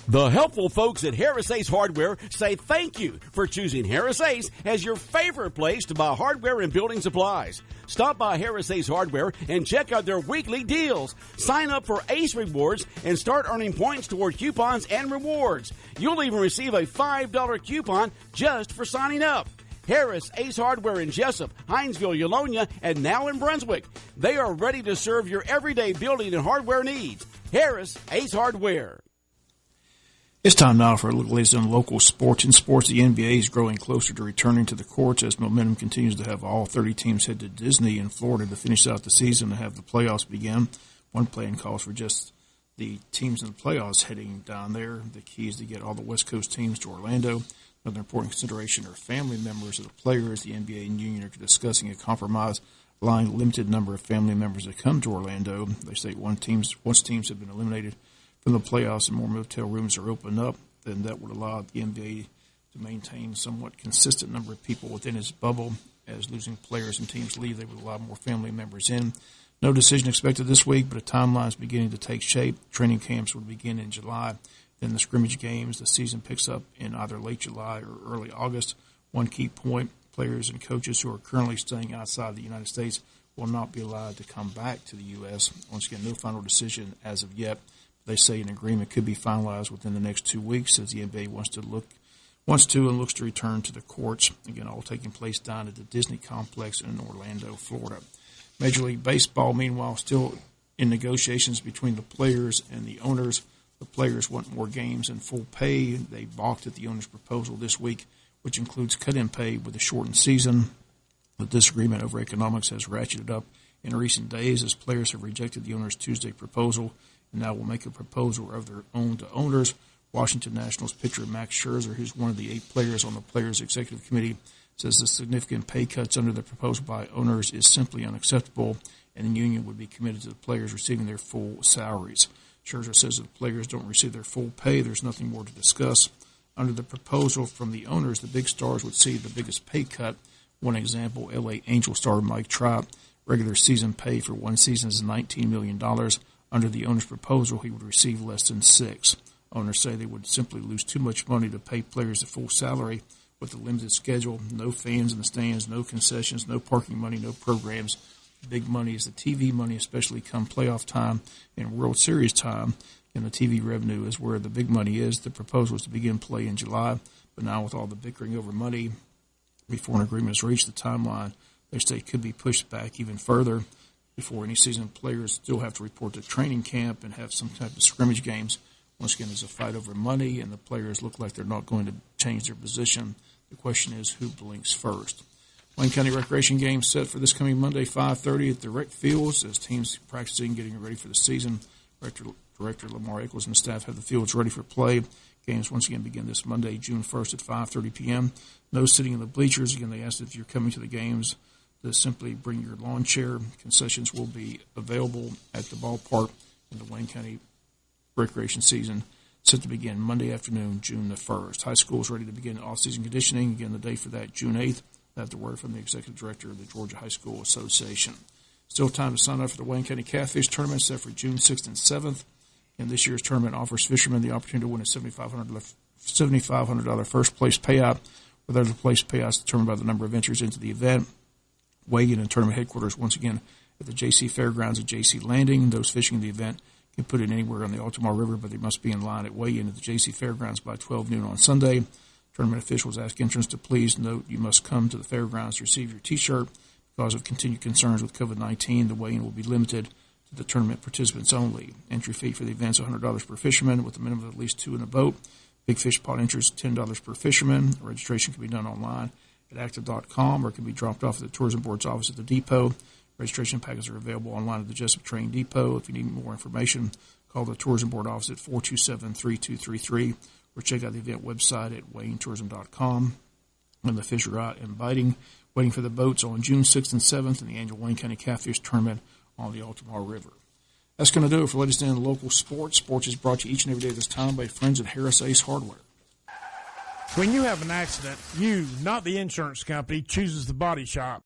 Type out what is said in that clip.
The helpful folks at Harris Ace Hardware say thank you for choosing Harris Ace as your favorite place to buy hardware and building supplies. Stop by Harris Ace Hardware and check out their weekly deals. Sign up for Ace Rewards and start earning points toward coupons and rewards. You'll even receive a $5 coupon just for signing up. Harris Ace Hardware in Jesup, Hinesville, Eulonia, and now in Brunswick. They are ready to serve your everyday building and hardware needs. Harris Ace Hardware. It's time now for a look at on local sports. In sports, the NBA is growing closer to returning to the courts as momentum continues to have all 30 teams head to Disney in Florida to finish out the season and have the playoffs begin. One plan calls for just the teams in the playoffs heading down there. The key is to get all the West Coast teams to Orlando. Another important consideration are family members of the players. The NBA and union are discussing a compromise allowing a limited number of family members to come to Orlando. They say once teams have been eliminated from the playoffs and more motel rooms are opened up, then that would allow the NBA to maintain somewhat consistent number of people within its bubble. As losing players and teams leave, they would allow more family members in. No decision expected this week, but a timeline is beginning to take shape. Training camps will begin in July. Then the scrimmage games, the season picks up in either late July or early August. One key point, players and coaches who are currently staying outside the United States will not be allowed to come back to the U.S. Once again, no final decision as of yet. They say an agreement could be finalized within the next 2 weeks as the NBA wants to and looks to return to the courts. Again, all taking place down at the Disney complex in Orlando, Florida. Major League Baseball, meanwhile, still in negotiations between the players and the owners. The players want more games and full pay. They balked at the owner's proposal this week, which includes cut-in pay with a shortened season. The disagreement over economics has ratcheted up in recent days as players have rejected the owner's Tuesday proposal and now will make a proposal of their own to owners. Washington Nationals pitcher Max Scherzer, who's one of the 8 players on the Players Executive Committee, says the significant pay cuts under the proposal by owners is simply unacceptable, and the union would be committed to the players receiving their full salaries. Scherzer says if the players don't receive their full pay, there's nothing more to discuss. Under the proposal from the owners, the big stars would see the biggest pay cut. One example, L.A. Angel star Mike Trout, regular season pay for one season is $19 million. Under the owner's proposal, he would receive less than $6 million. Owners say they would simply lose too much money to pay players the full salary with a limited schedule, no fans in the stands, no concessions, no parking money, no programs. The big money is the TV money, especially come playoff time and World Series time. And the TV revenue is where the big money is. The proposal is to begin play in July, but now with all the bickering over money, before an agreement is reached, the timeline, they say, could be pushed back even further. Before any season, players still have to report to training camp and have some type of scrimmage games. Once again, there's a fight over money, and the players look like they're not going to change their position. The question is, who blinks first? Wayne County Recreation games set for this coming Monday, 5:30 at the rec fields as teams practicing, getting ready for the season. Director Lamar Eccles and staff have the fields ready for play. Games once again begin this Monday, June 1st at 5:30 p.m. No sitting in the bleachers. Again, they asked if you're coming to the games to simply bring your lawn chair. Concessions will be available at the ballpark in the Wayne County recreation season set to begin Monday afternoon, June the 1st. High school is ready to begin off-season conditioning. Again, the day for that, June 8th. I have the word from the executive director of the Georgia High School Association. Still time to sign up for the Wayne County Catfish Tournament set for June 6th and 7th. And this year's tournament offers fishermen the opportunity to win a $7,500 first-place payout, with other place payouts determined by the number of entries into the event. Weigh-in and tournament headquarters once again at the J.C. Fairgrounds at J.C. Landing. Those fishing the event can put it anywhere on the Altamar River, but they must be in line at weigh-in at the J.C. Fairgrounds by 12 noon on Sunday. Tournament officials ask entrants to please note you must come to the fairgrounds to receive your T-shirt. Because of continued concerns with COVID-19, the weigh-in will be limited to the tournament participants only. Entry fee for the event is $100 per fisherman with a minimum of at least 2 in a boat. Big Fish Pot entry is $10 per fisherman. Registration can be done online at active.com or can be dropped off at the Tourism Board's office at the depot. Registration packets are available online at the Jesup Train Depot. If you need more information, call the Tourism Board office at 427-3233 or check out the event website at waynetourism.com. And the fish are out and biting, waiting for the boats on June 6th and 7th in the annual Wayne County Catfish Tournament on the Altamar River. That's going to do it for latest in local sports. Sports is brought to you each and every day this time by friends at Harris Ace Hardware. When you have an accident, you, not the insurance company, chooses the body shop.